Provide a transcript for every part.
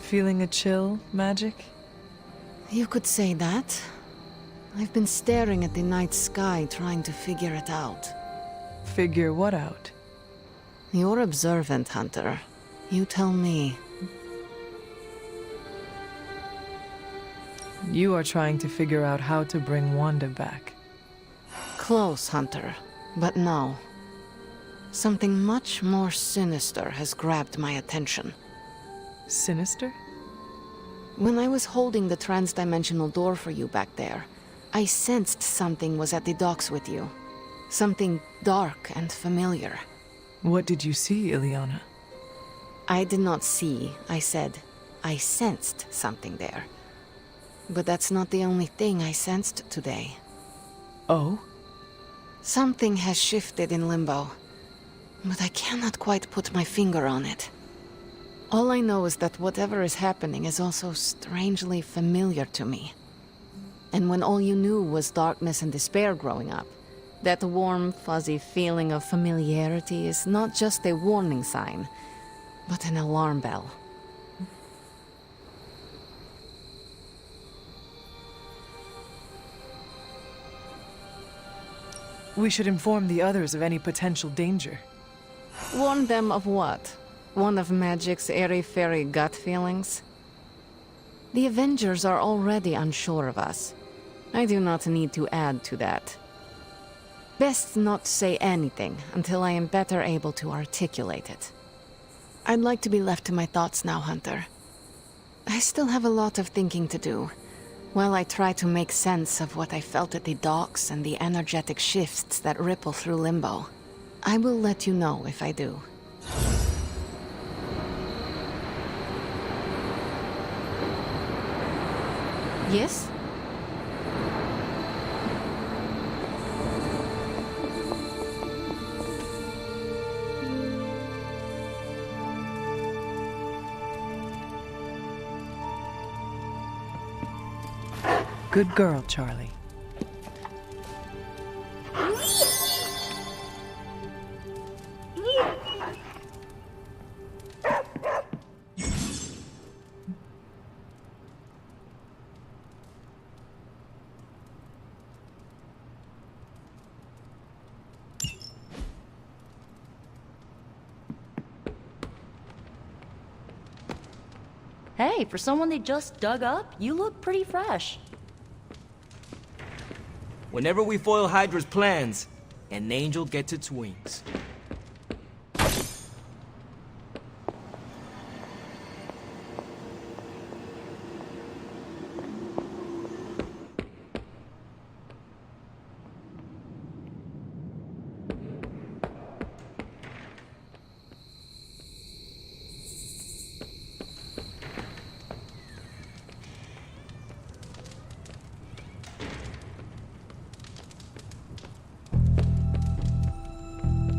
Feeling a chill, Magic? You could say that. I've been staring at the night sky trying to figure it out. Figure what out? You're observant, Hunter. You tell me. You are trying to figure out how to bring Wanda back. Close, Hunter. But no. Something much more sinister has grabbed my attention. Sinister? When I was holding the transdimensional door for you back there, I sensed something was at the docks with you. Something dark and familiar. What did you see, Illyana? I did not see, I said. I sensed something there. But that's not the only thing I sensed today. Oh? Something has shifted in Limbo, but I cannot quite put my finger on it. All I know is that whatever is happening is also strangely familiar to me. And when all you knew was darkness and despair growing up, that warm, fuzzy feeling of familiarity is not just a warning sign, but an alarm bell. We should inform the others of any potential danger. Warn them of what? One of Magic's airy-fairy gut feelings? The Avengers are already unsure of us. I do not need to add to that. Best not say anything until I am better able to articulate it. I'd like to be left to my thoughts now, Hunter. I still have a lot of thinking to do, while I try to make sense of what I felt at the docks and the energetic shifts that ripple through Limbo. I will let you know if I do. Yes? Good girl, Charlie. Hey, for someone they just dug up, you look pretty fresh. Whenever we foil Hydra's plans, an angel gets its wings.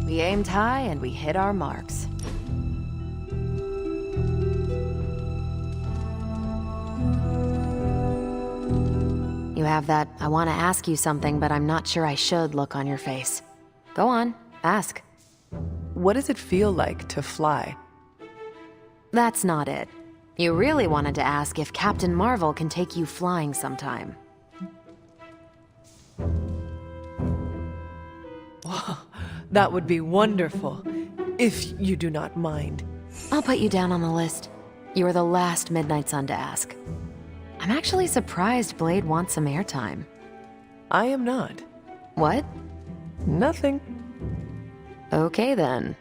We aimed high and we hit our marks. You have that I want to ask you something, but I'm not sure I should look on your face. Go on, ask. What does it feel like to fly? That's not it. You really wanted to ask if Captain Marvel can take you flying sometime. That would be wonderful, if you do not mind. I'll put you down on the list. You were the last Midnight Sun to ask. I'm actually surprised Blade wants some airtime. I am not. What? Nothing. Okay then.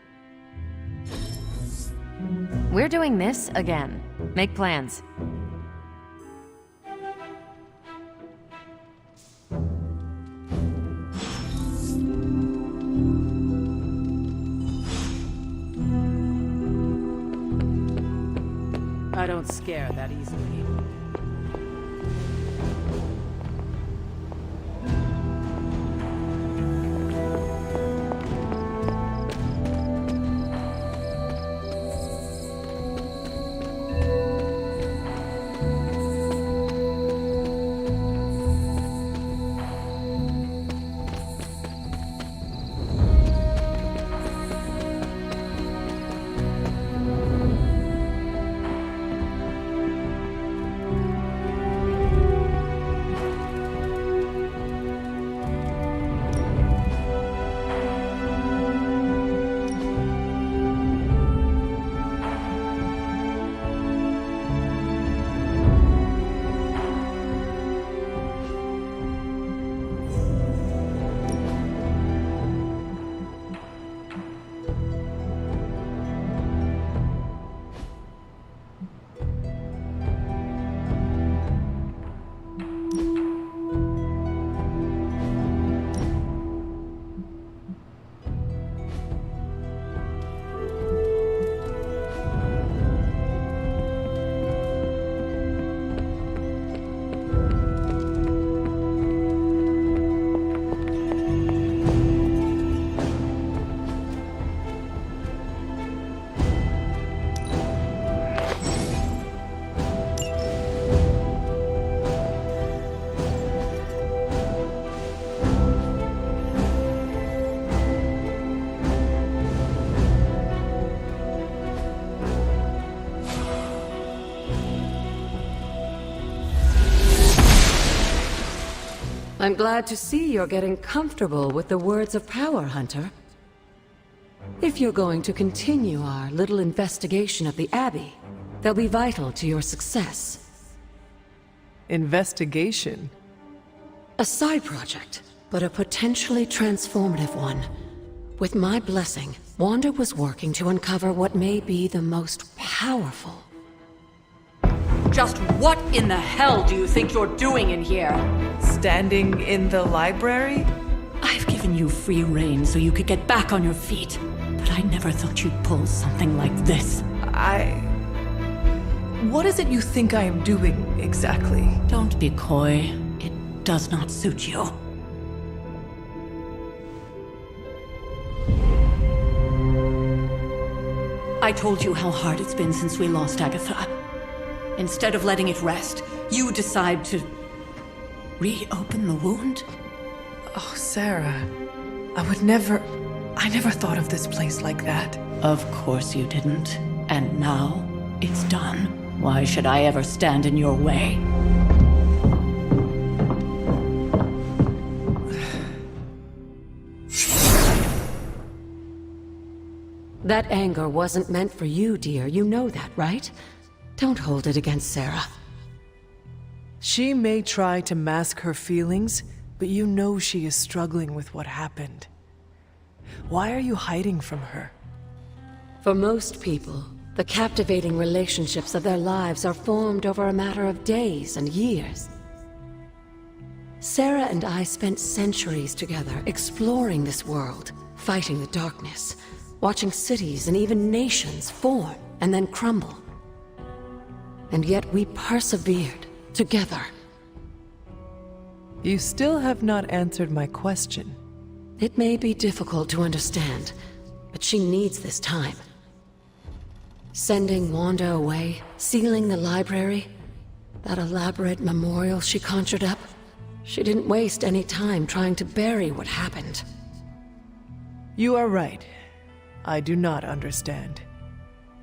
We're doing this again. Make plans. I don't scare that easily. I'm glad to see you're getting comfortable with the words of power, Hunter. If you're going to continue our little investigation of the Abbey, they'll be vital to your success. Investigation? A side project, but a potentially transformative one. With my blessing, Wanda was working to uncover what may be the most powerful. Just what in the hell do you think you're doing in here? Standing in the library? I've given you free rein so you could get back on your feet, but I never thought you'd pull something like this. What is it you think I am doing, exactly? Don't be coy. It does not suit you. I told you how hard it's been since we lost Agatha. Instead of letting it rest, you decide to reopen the wound? Oh, Sarah. I never thought of this place like that. Of course you didn't. And now, it's done. Why should I ever stand in your way? That anger wasn't meant for you, dear. You know that, right? Don't hold it against Sarah. She may try to mask her feelings, but you know she is struggling with what happened. Why are you hiding from her? For most people, the captivating relationships of their lives are formed over a matter of days and years. Sarah and I spent centuries together exploring this world, fighting the darkness, watching cities and even nations form and then crumble. And yet we persevered, together. You still have not answered my question. It may be difficult to understand, but she needs this time. Sending Wanda away, sealing the library, that elaborate memorial she conjured up, she didn't waste any time trying to bury what happened. You are right. I do not understand.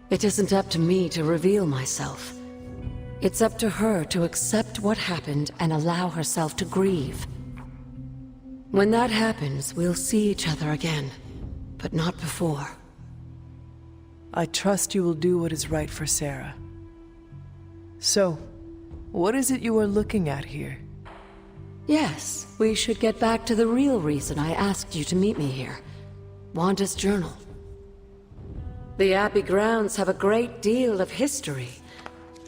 It isn't up to me to reveal myself. It's up to her to accept what happened and allow herself to grieve. When that happens, we'll see each other again, but not before. I trust you will do what is right for Sarah. So, what is it you are looking at here? Yes, we should get back to the real reason I asked you to meet me here. Wanda's journal. The Abbey grounds have a great deal of history.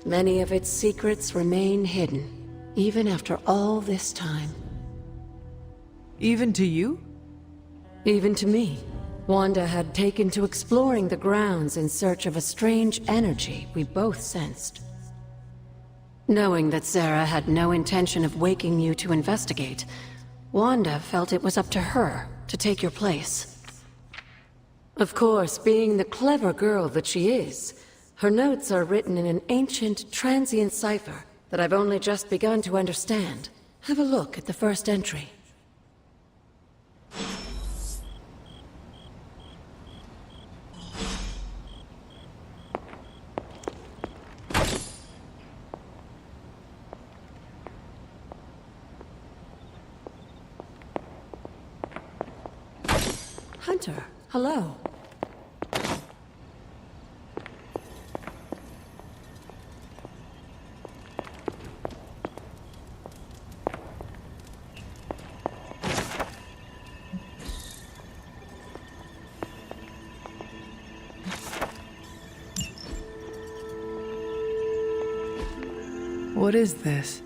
Many of its secrets remain hidden, even after all this time. Even to you? Even to me. Wanda had taken to exploring the grounds in search of a strange energy we both sensed. Knowing that Sarah had no intention of waking you to investigate, Wanda felt it was up to her to take your place. Of course, being the clever girl that she is, her notes are written in an ancient, transient cipher that I've only just begun to understand. Have a look at the first entry. Hunter, hello. What is this?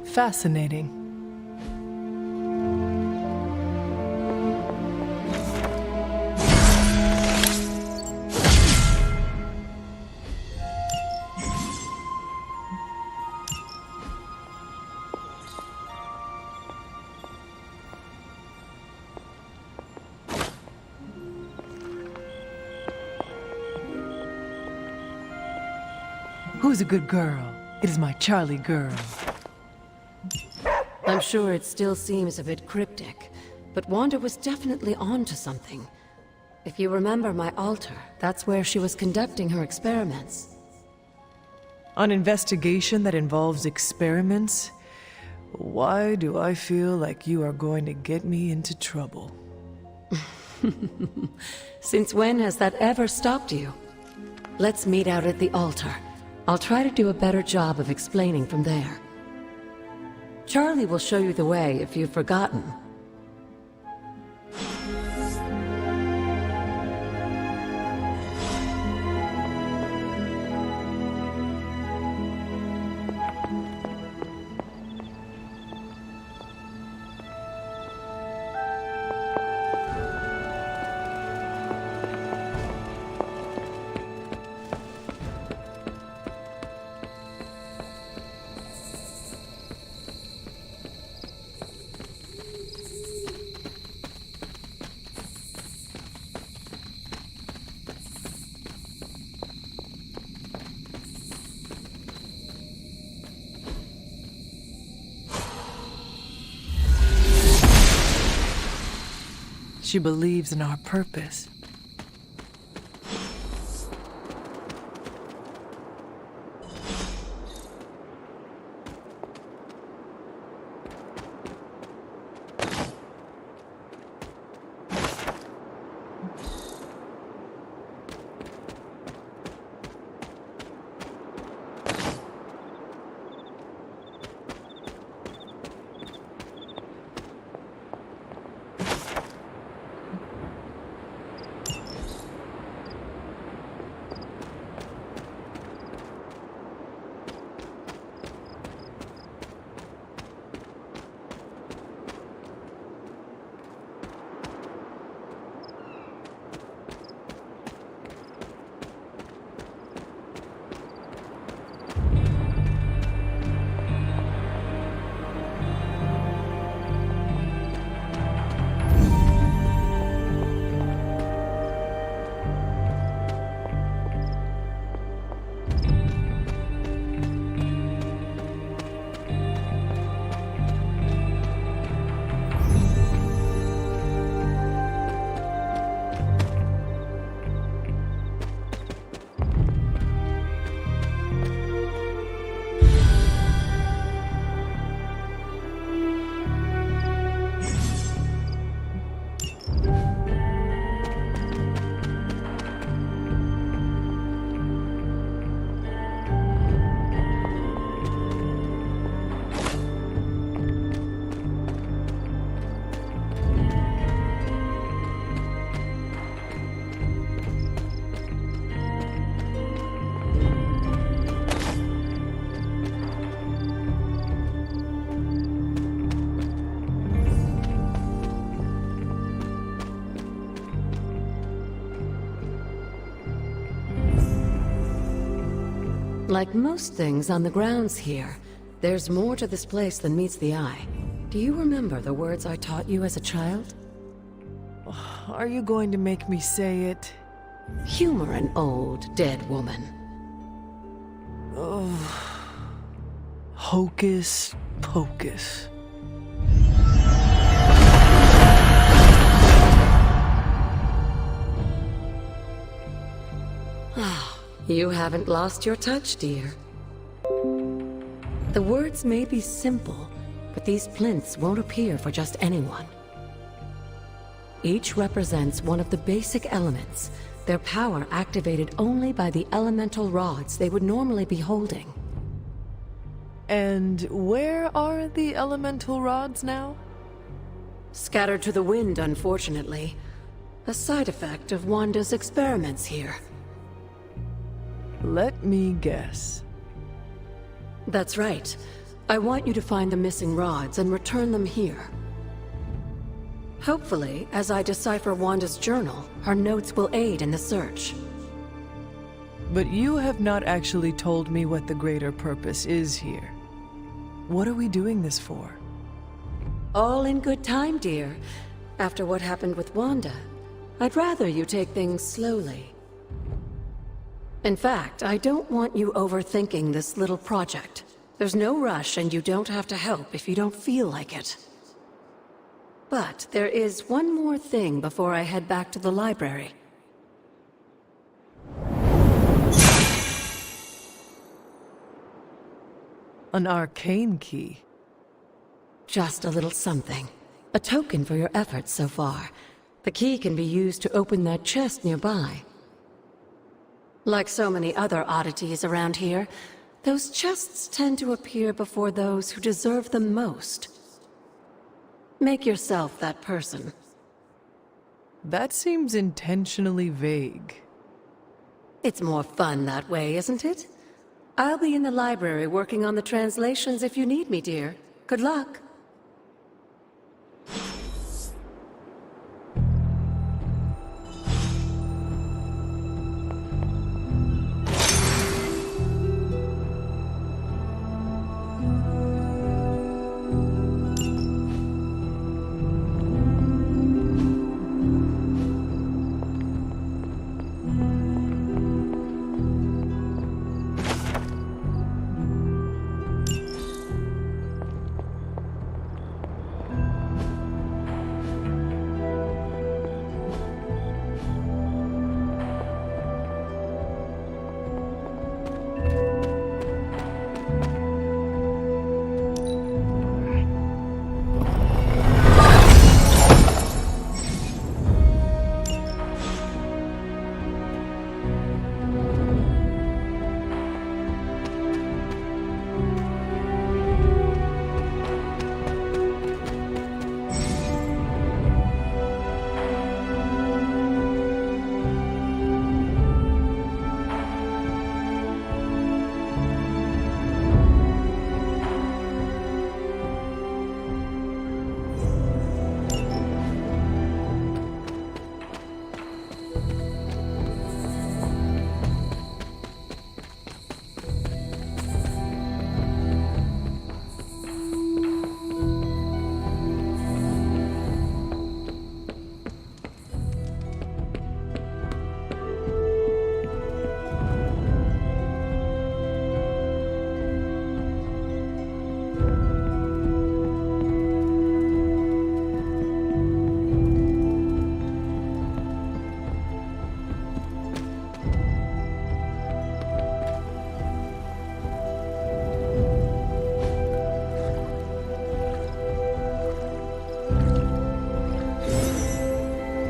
Fascinating. Who's a good girl? It is my Charlie girl. I'm sure it still seems a bit cryptic, but Wanda was definitely onto something. If you remember my altar, that's where she was conducting her experiments. An investigation that involves experiments? Why do I feel like you are going to get me into trouble? Since when has that ever stopped you? Let's meet out at the altar. I'll try to do a better job of explaining from there. Charlie will show you the way if you've forgotten. She believes in our purpose. Like most things on the grounds here, there's more to this place than meets the eye. Do you remember the words I taught you as a child? Are you going to make me say it? Humor an old, dead woman. Hocus pocus. You haven't lost your touch, dear. The words may be simple, but these plinths won't appear for just anyone. Each represents one of the basic elements, their power activated only by the elemental rods they would normally be holding. And where are the elemental rods now? Scattered to the wind, unfortunately. A side effect of Wanda's experiments here. Let me guess. That's right. I want you to find the missing rods and return them here. Hopefully, as I decipher Wanda's journal, her notes will aid in the search. But you have not actually told me what the greater purpose is here. What are we doing this for? All in good time, dear. After what happened with Wanda, I'd rather you take things slowly. In fact, I don't want you overthinking this little project. There's no rush, and you don't have to help if you don't feel like it. But there is one more thing before I head back to the library. An arcane key. Just a little something. A token for your efforts so far. The key can be used to open that chest nearby. Like so many other oddities around here, those chests tend to appear before those who deserve them most. Make yourself that person. That seems intentionally vague. It's more fun that way, isn't it? I'll be in the library working on the translations if you need me, dear. Good luck.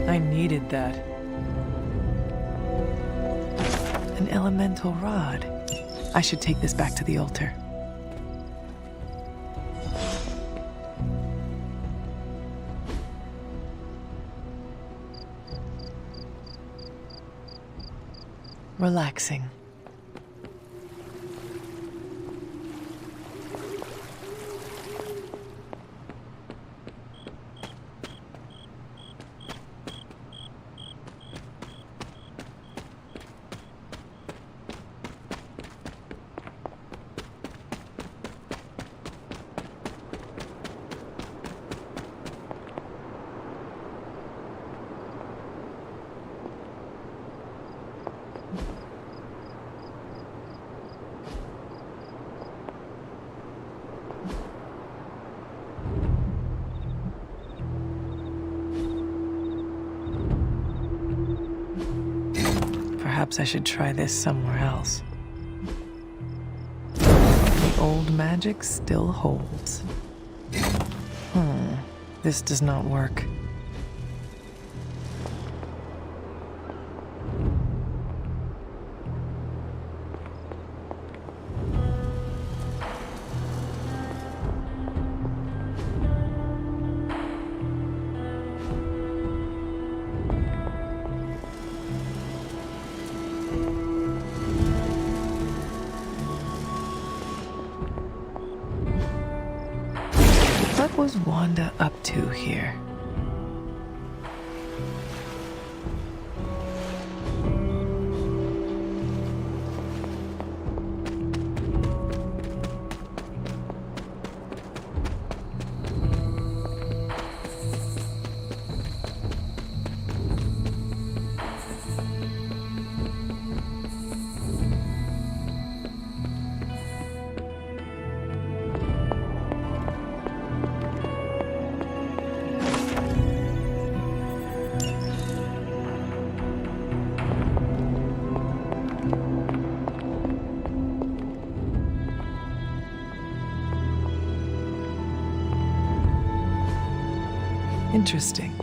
I needed that. An elemental rod. I should take this back to the altar. Relaxing. Perhaps I should try this somewhere else. The old magic still holds. This does not work. What was Wanda up to here? Interesting.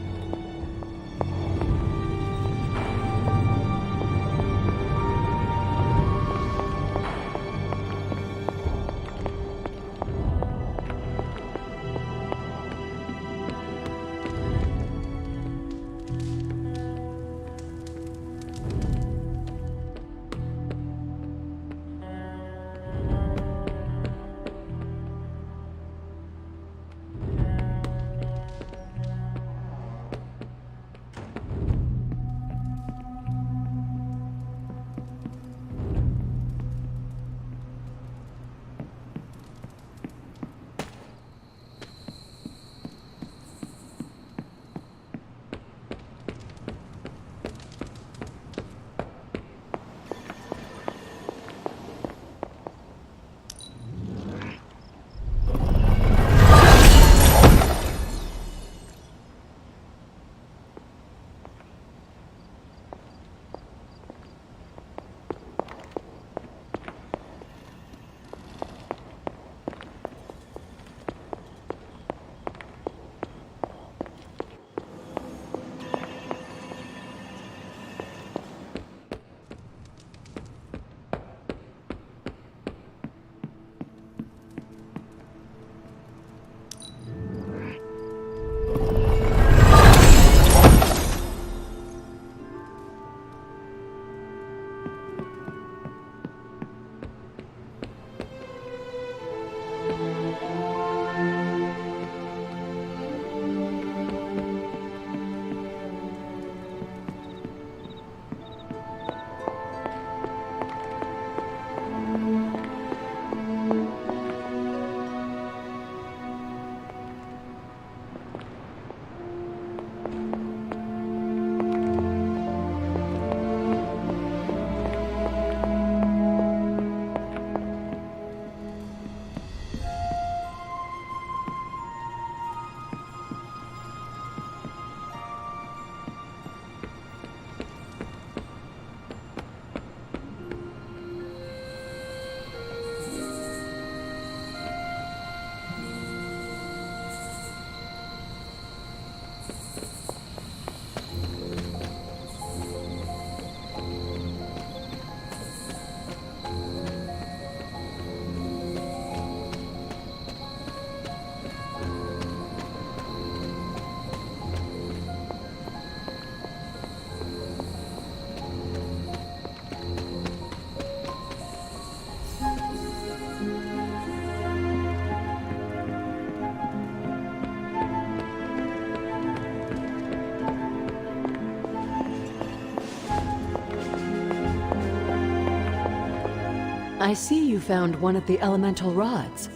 I see you found one of the elemental rods.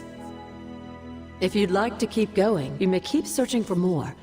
If you'd like to keep going, you may keep searching for more.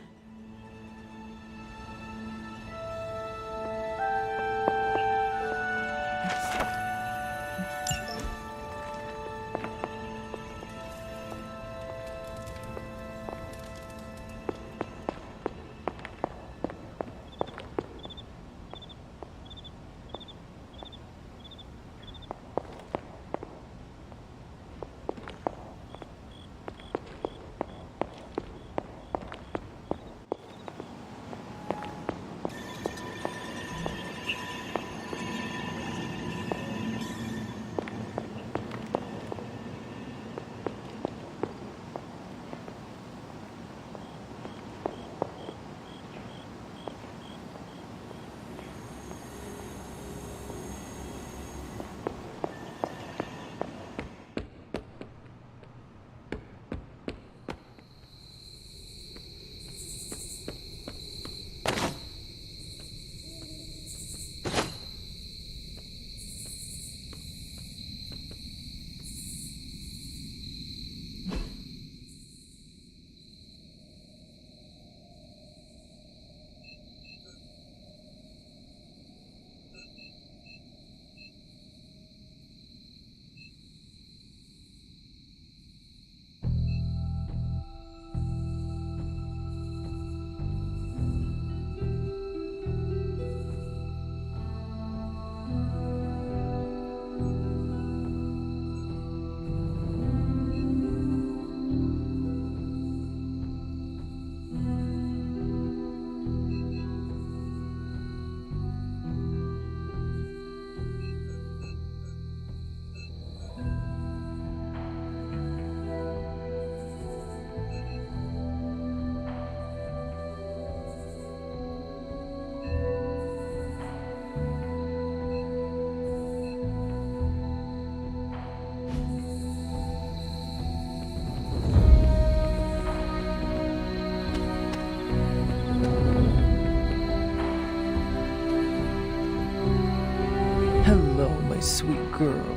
my sweet girl.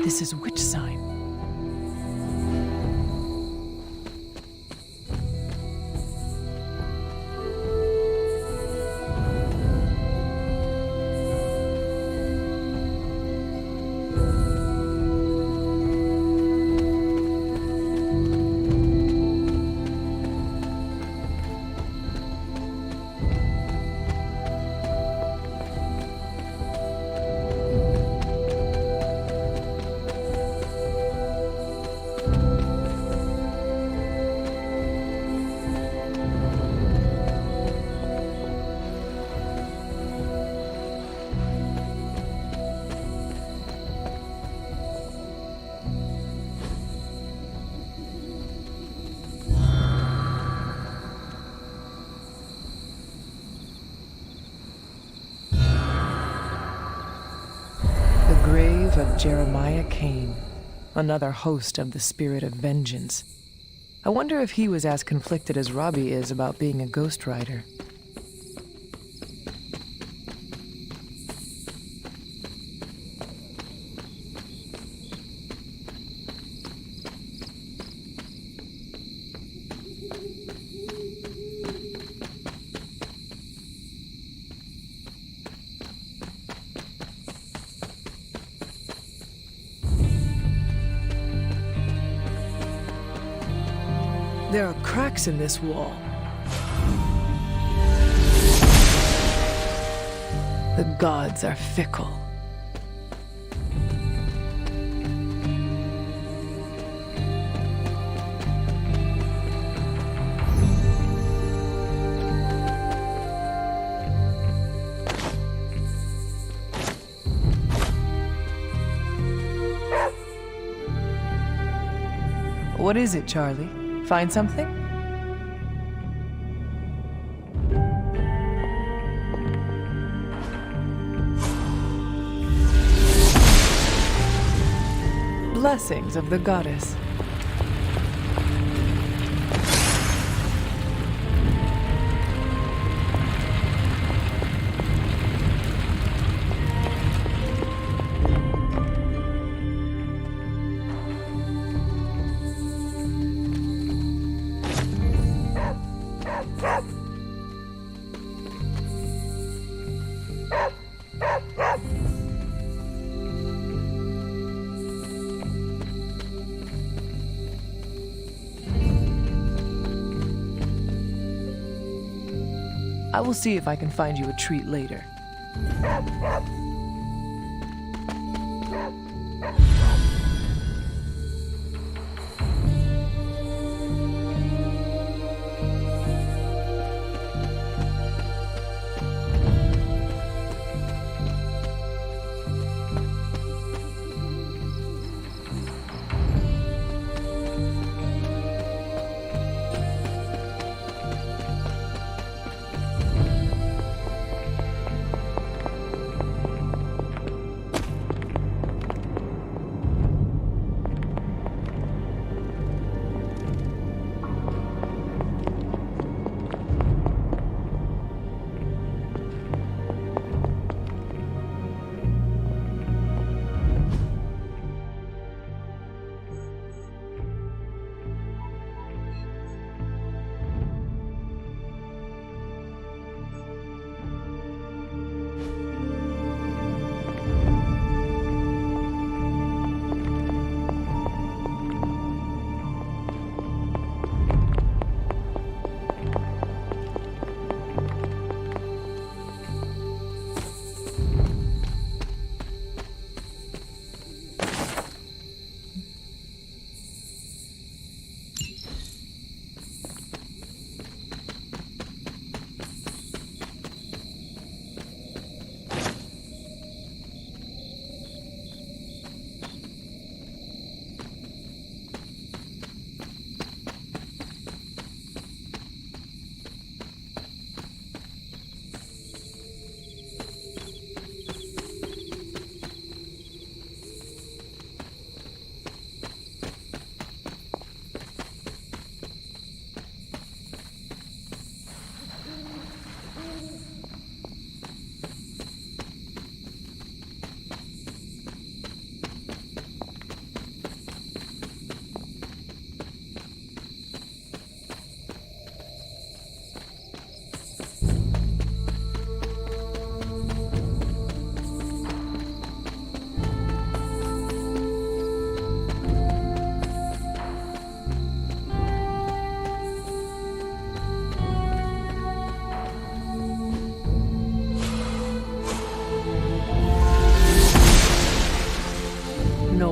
This is which sign? Grave of Jeremiah Cain, another host of the Spirit of Vengeance. I wonder if he was as conflicted as Robbie is about being a Ghost Rider. There are cracks in this wall. The gods are fickle. What is it, Charlie? Find something? Blessings of the goddess. I will see if I can find you a treat later.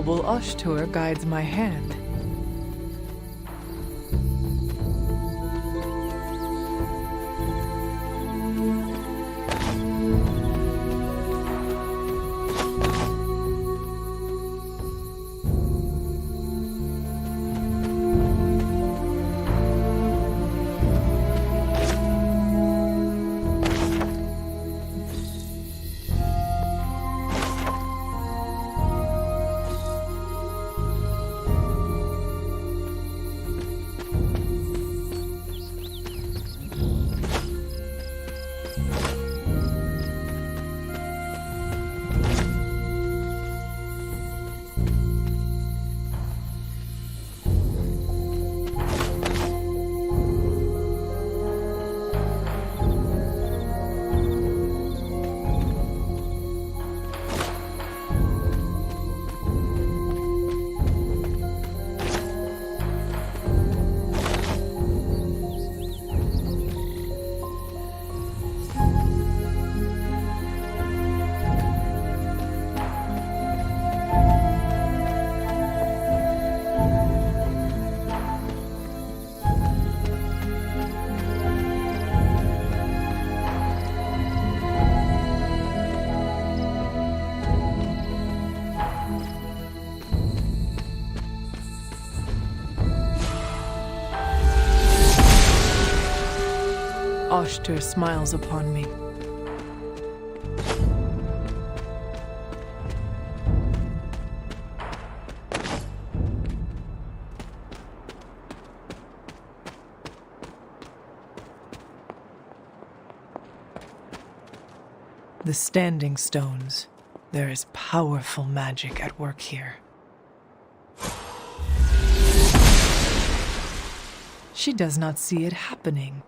noble Ashtur guides my hand. Ashtur smiles upon me. The Standing Stones. There is powerful magic at work here. She does not see it happening.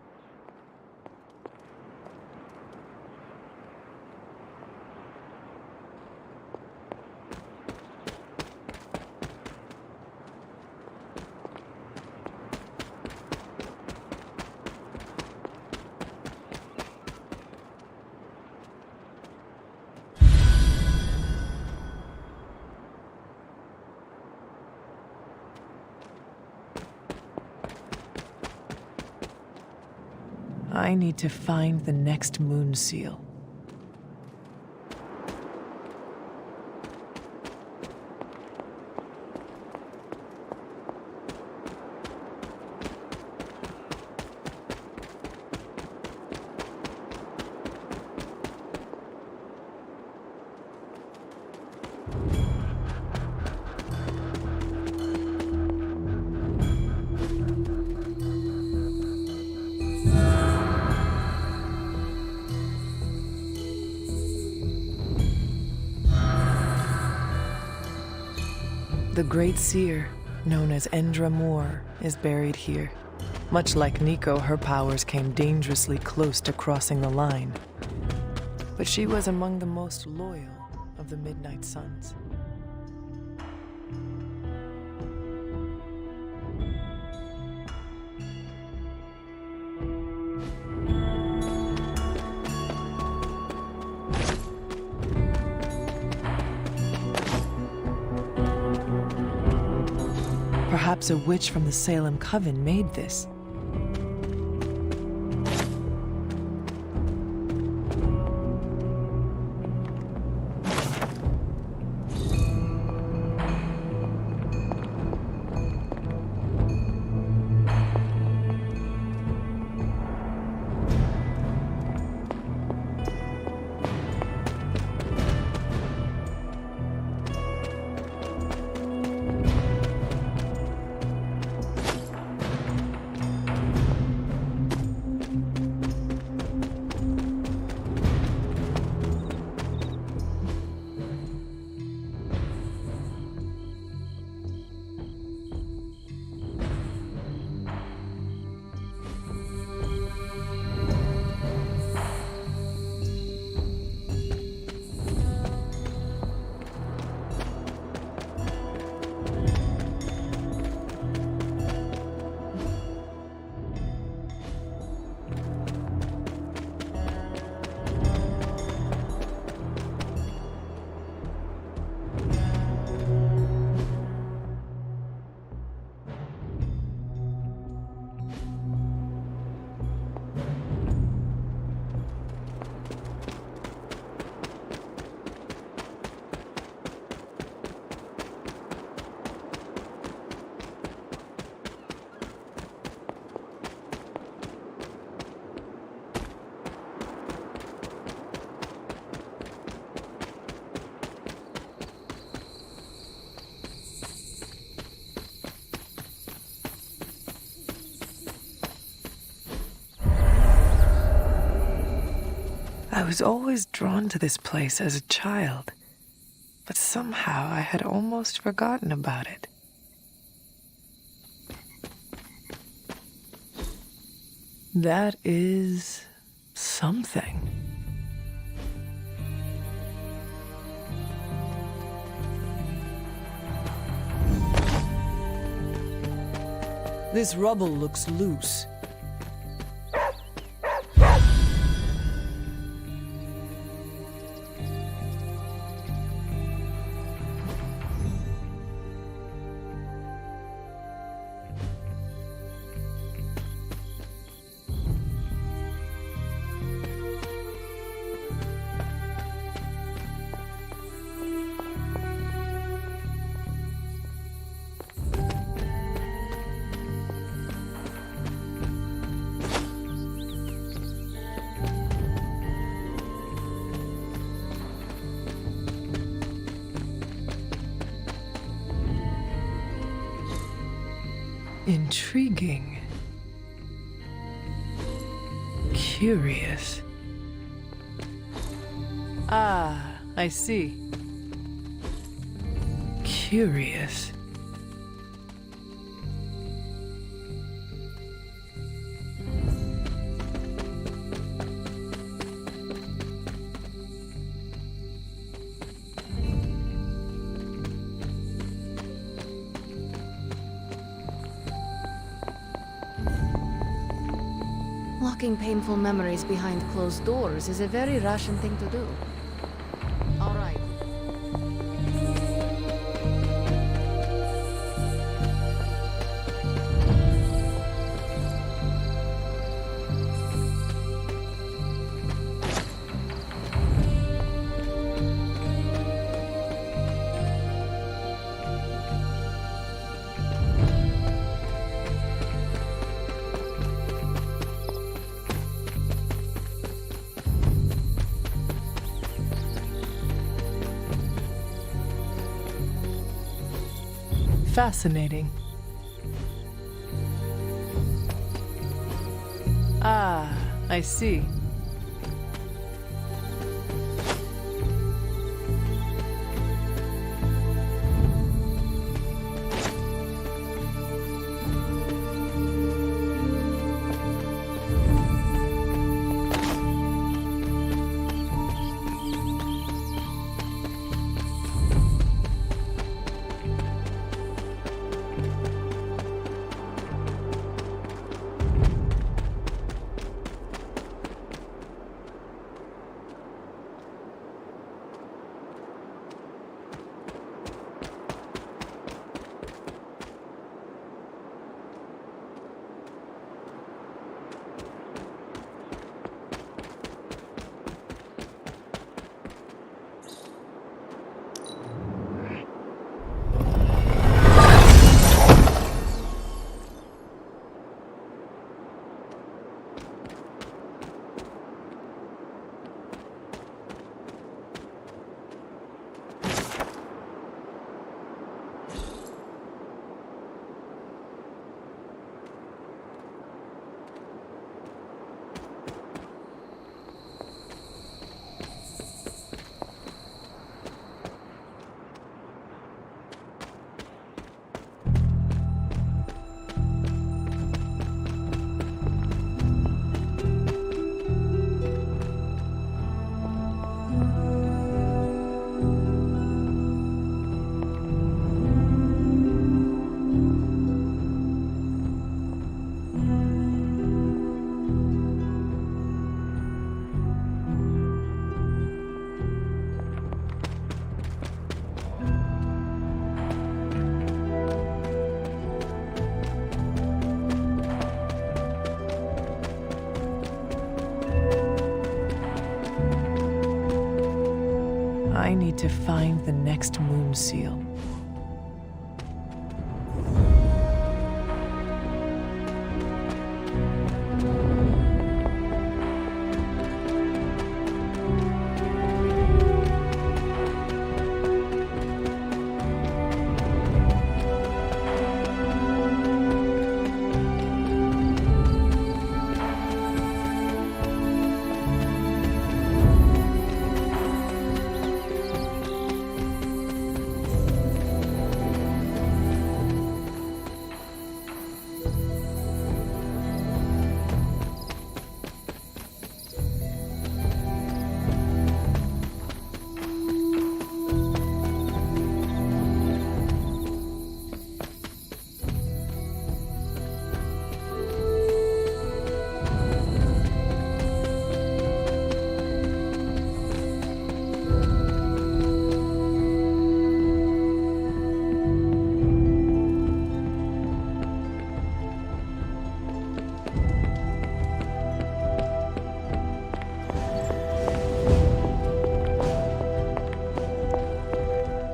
I need to find the next moon seal. The Great Seer, known as Endra Moore, is buried here. Much like Nico, her powers came dangerously close to crossing the line. But she was among the most loyal of the Midnight Suns. Perhaps a witch from the Salem Coven made this. was always drawn to this place as a child, but somehow I had almost forgotten about it. That is something. This rubble looks loose. Intriguing. Curious. Ah, I see. Curious. Locking painful memories behind closed doors is a very Russian thing to do. All right. Fascinating. Ah, I see. I need to find the next moon seal.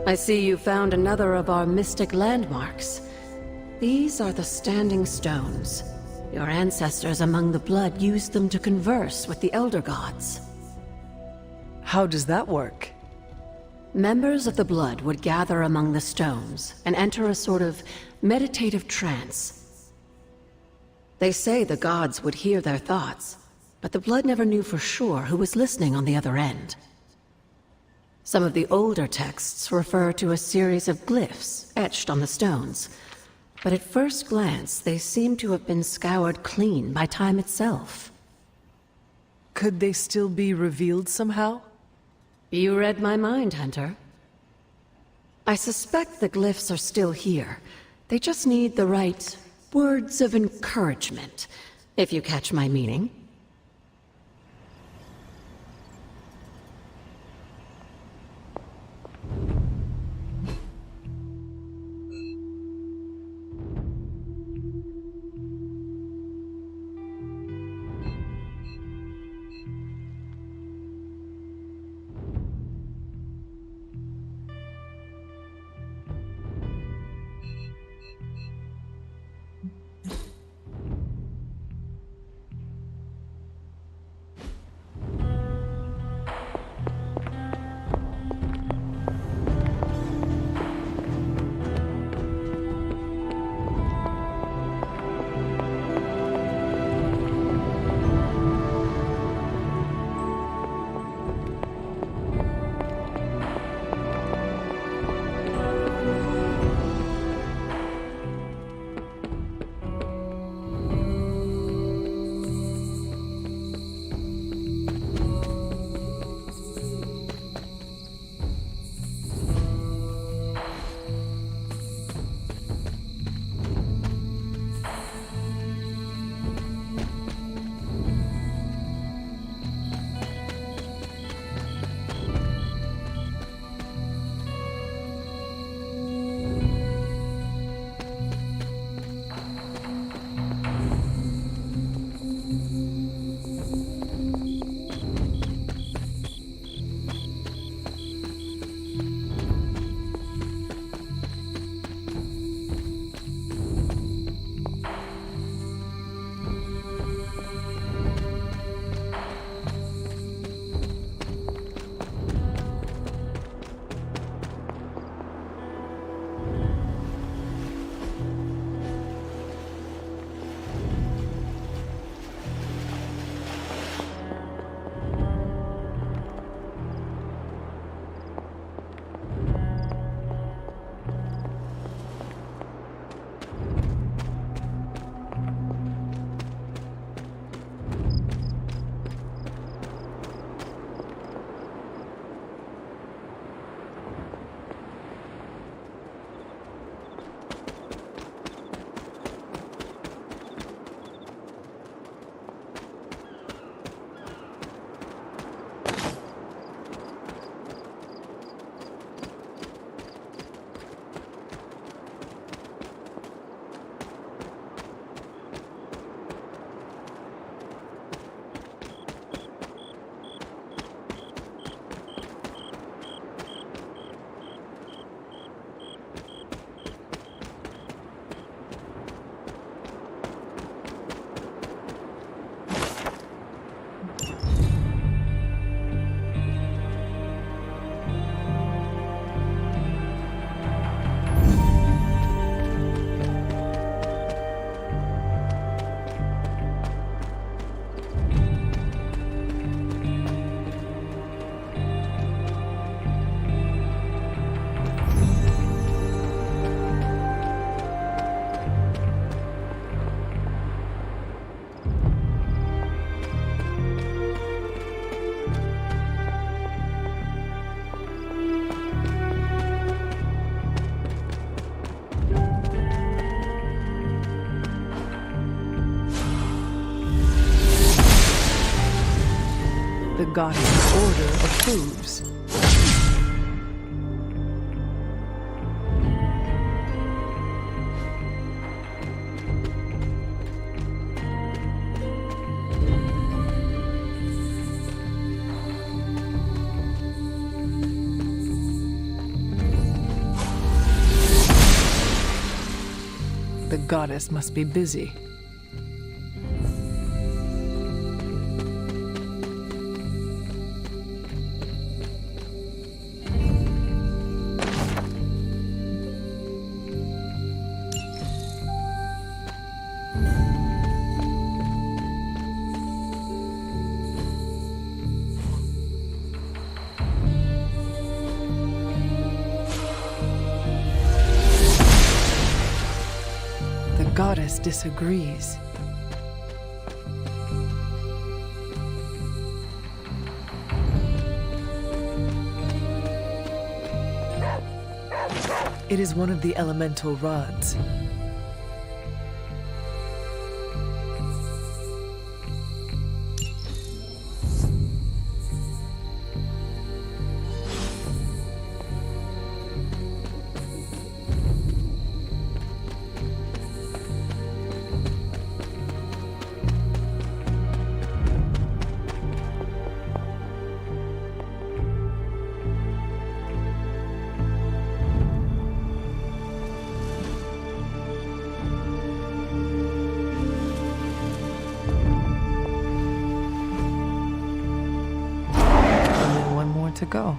I see you found another of our mystic landmarks. These are the Standing Stones. Your ancestors among the Blood used them to converse with the Elder Gods. How does that work? Members of the Blood would gather among the stones and enter a sort of meditative trance. They say the gods would hear their thoughts, but the Blood never knew for sure who was listening on the other end. Some of the older texts refer to a series of glyphs etched on the stones, but at first glance they seem to have been scoured clean by time itself. Could they still be revealed somehow? You read my mind, Hunter. I suspect the glyphs are still here. They just need the right words of encouragement, if you catch my meaning. The goddess' order approves. goddess must be busy. The goddess disagrees. It is one of the elemental rods. Only one more to go.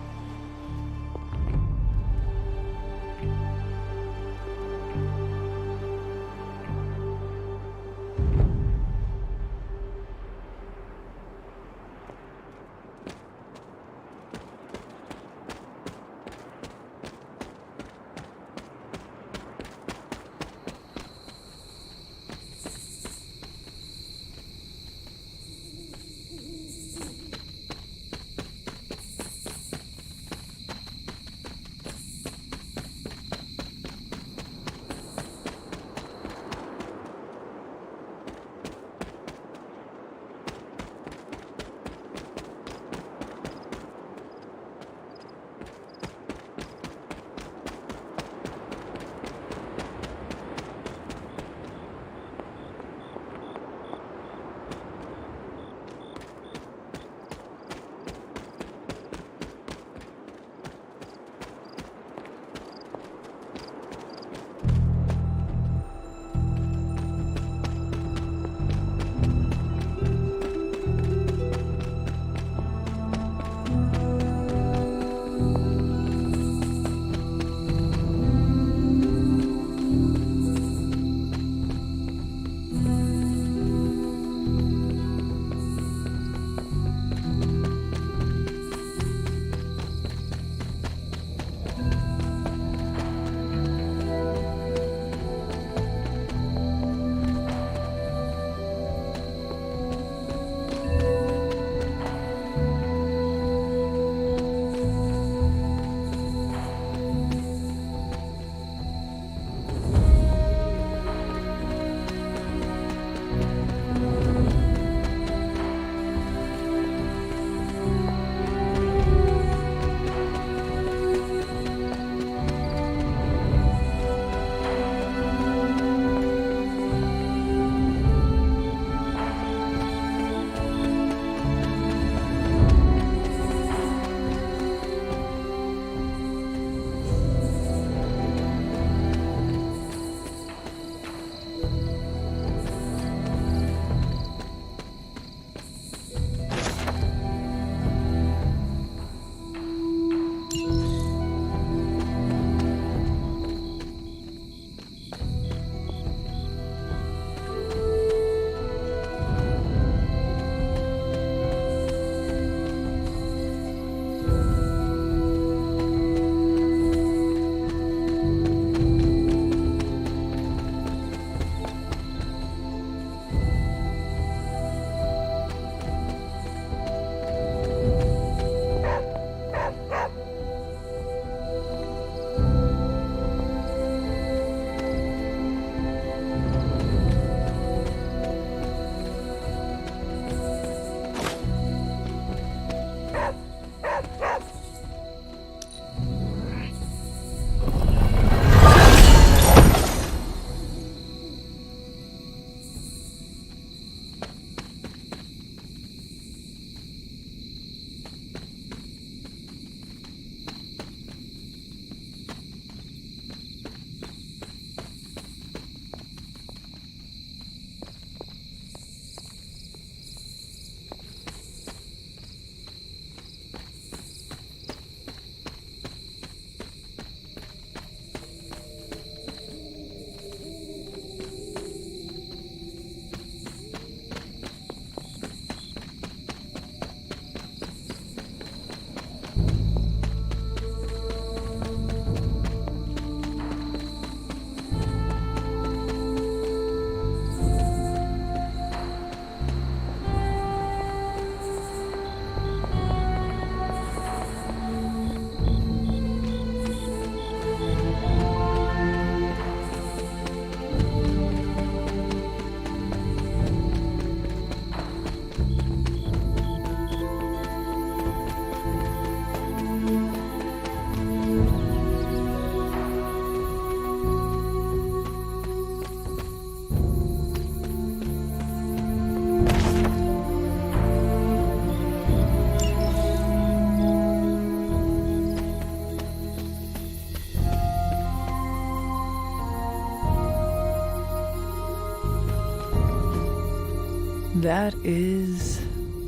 That is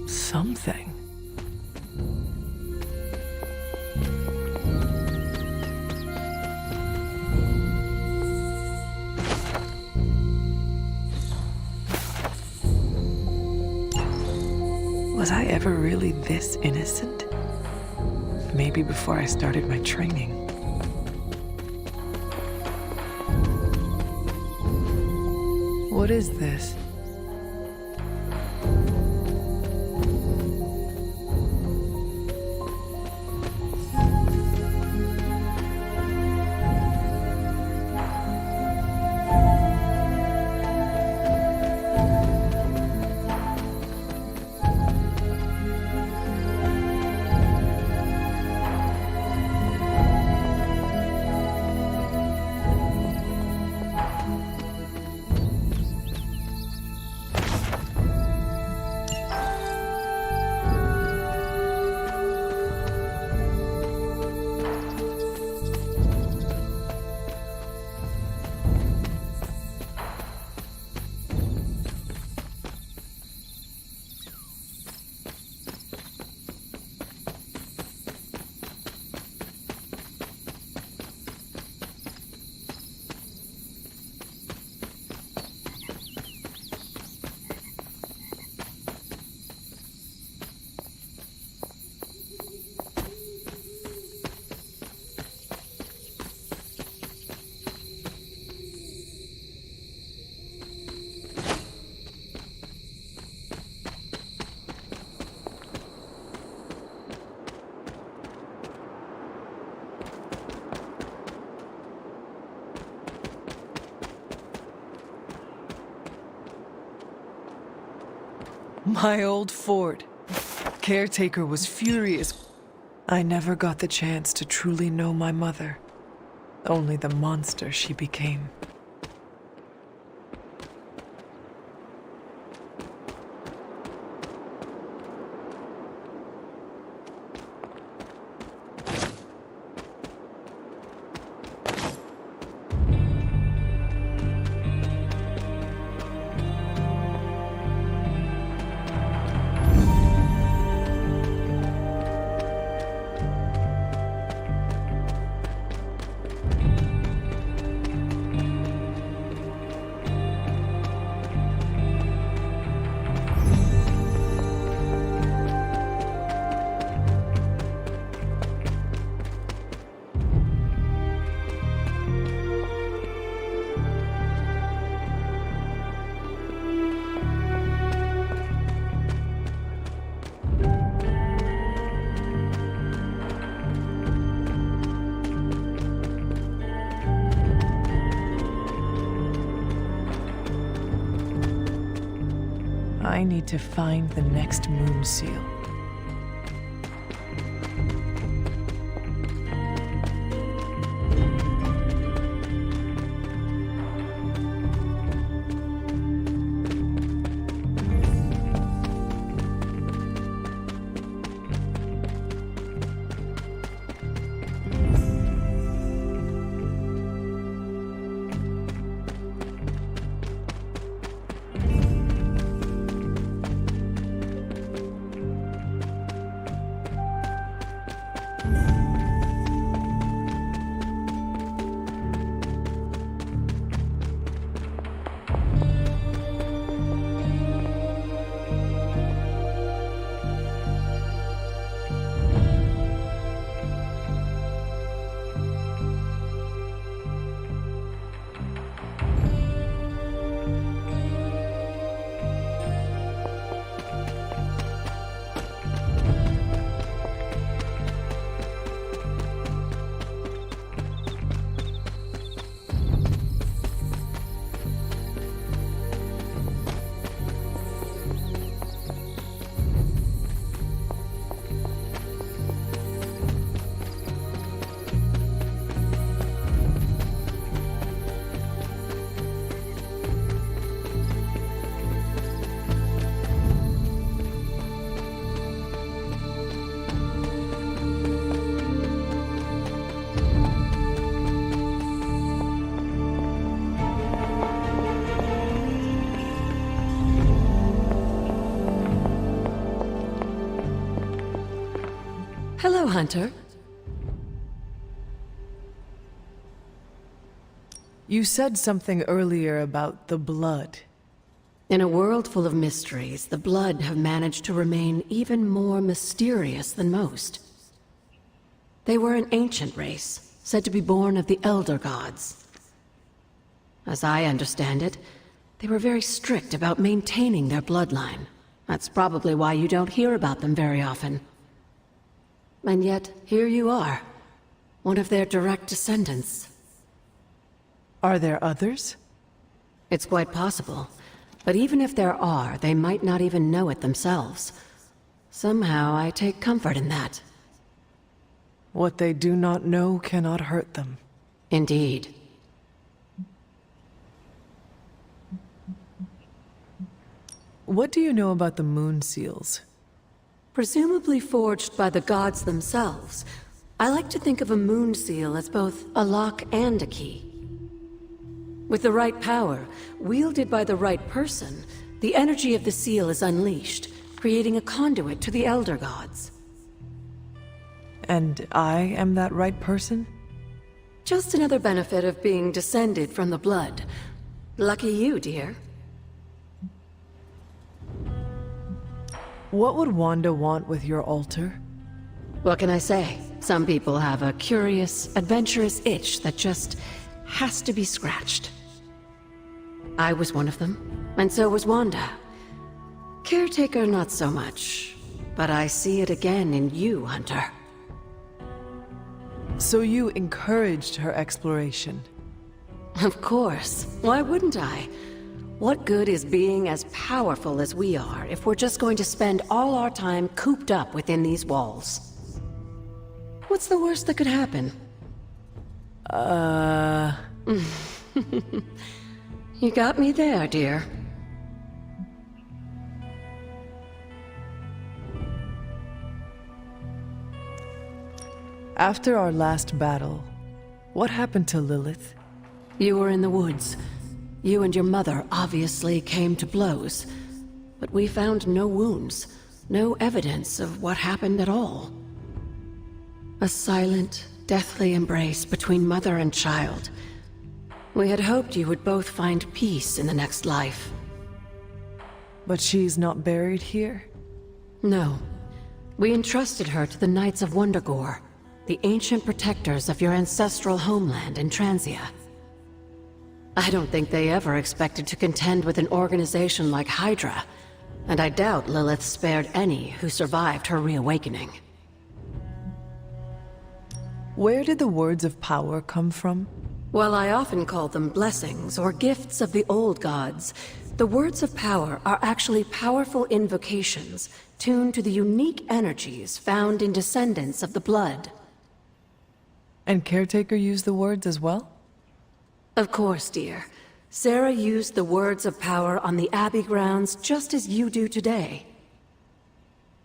something. Was I ever really this innocent? Maybe before I started my training. What is this? My old fort. Caretaker was furious. I never got the chance to truly know my mother. Only the monster she became. I need to find the next moon seal. Hello, Hunter. You said something earlier about the blood. In a world full of mysteries, the Blood have managed to remain even more mysterious than most. They were an ancient race, said to be born of the Elder Gods. As I understand it, they were very strict about maintaining their bloodline. That's probably why you don't hear about them very often. And yet, here you are, one of their direct descendants. Are there others? It's quite possible. But even if there are, they might not even know it themselves. Somehow, I take comfort in that. What they do not know cannot hurt them. Indeed. What do you know about the moon seals? Presumably forged by the gods themselves, I like to think of a moon seal as both a lock and a key. With the right power, wielded by the right person, the energy of the seal is unleashed, creating a conduit to the Elder Gods. And I am that right person? Just another benefit of being descended from the Blood. Lucky you, dear. What would Wanda want with your altar? What can I say? Some people have a curious, adventurous itch that just has to be scratched. I was one of them, and so was Wanda. Caretaker, not so much. But I see it again in you, Hunter. So you encouraged her exploration? Of course. Why wouldn't I? What good is being as powerful as we are if we're just going to spend all our time cooped up within these walls? What's the worst that could happen? You got me there, dear. After our last battle, what happened to Lilith? You were in the woods. You and your mother obviously came to blows. But we found no wounds, no evidence of what happened at all. A silent, deathly embrace between mother and child. We had hoped you would both find peace in the next life. But she's not buried here? No. We entrusted her to the Knights of Wundagore, the ancient protectors of your ancestral homeland in Transia. I don't think they ever expected to contend with an organization like Hydra, and I doubt Lilith spared any who survived her reawakening. Where did the words of power come from? While I often call them blessings or gifts of the old gods, the words of power are actually powerful invocations tuned to the unique energies found in descendants of the Blood. And Caretaker used the words as well? Of course, dear. Sarah used the words of power on the Abbey grounds just as you do today.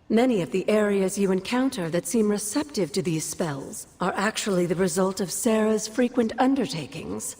Many of the areas you encounter that seem receptive to these spells are actually the result of Sarah's frequent undertakings.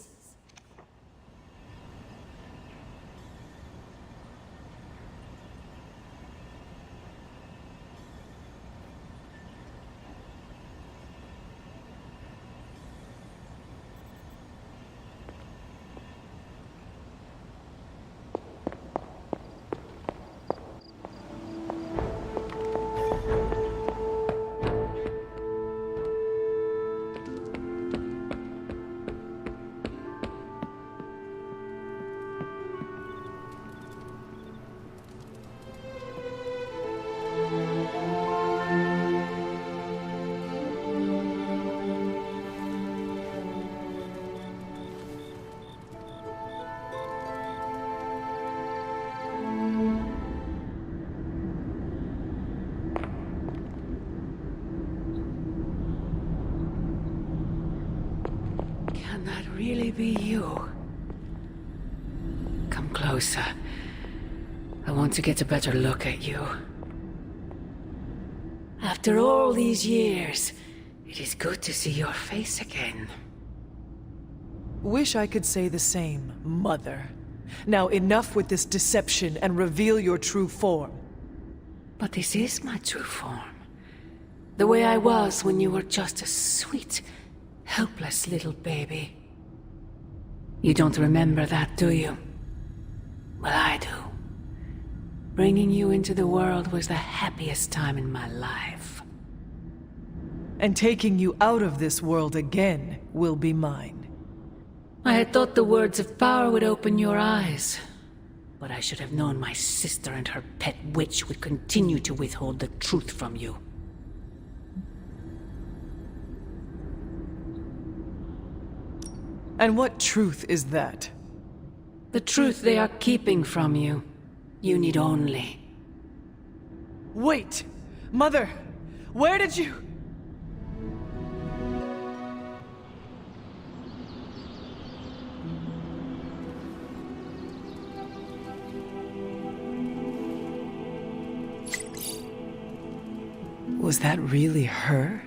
Can that really be you? Come closer. I want to get a better look at you. After all these years, it is good to see your face again. Wish I could say the same, Mother. Now enough with this deception and reveal your true form. But this is my true form. The way I was when you were just a sweet, helpless little baby. You don't remember that, do you? Well, I do. Bringing you into the world was the happiest time in my life. And taking you out of this world again will be mine. I had thought the words of power would open your eyes. But I should have known my sister and her pet witch would continue to withhold the truth from you. And what truth is that? The truth they are keeping from you. You need only. Wait! Mother! Where did you... Was that really her?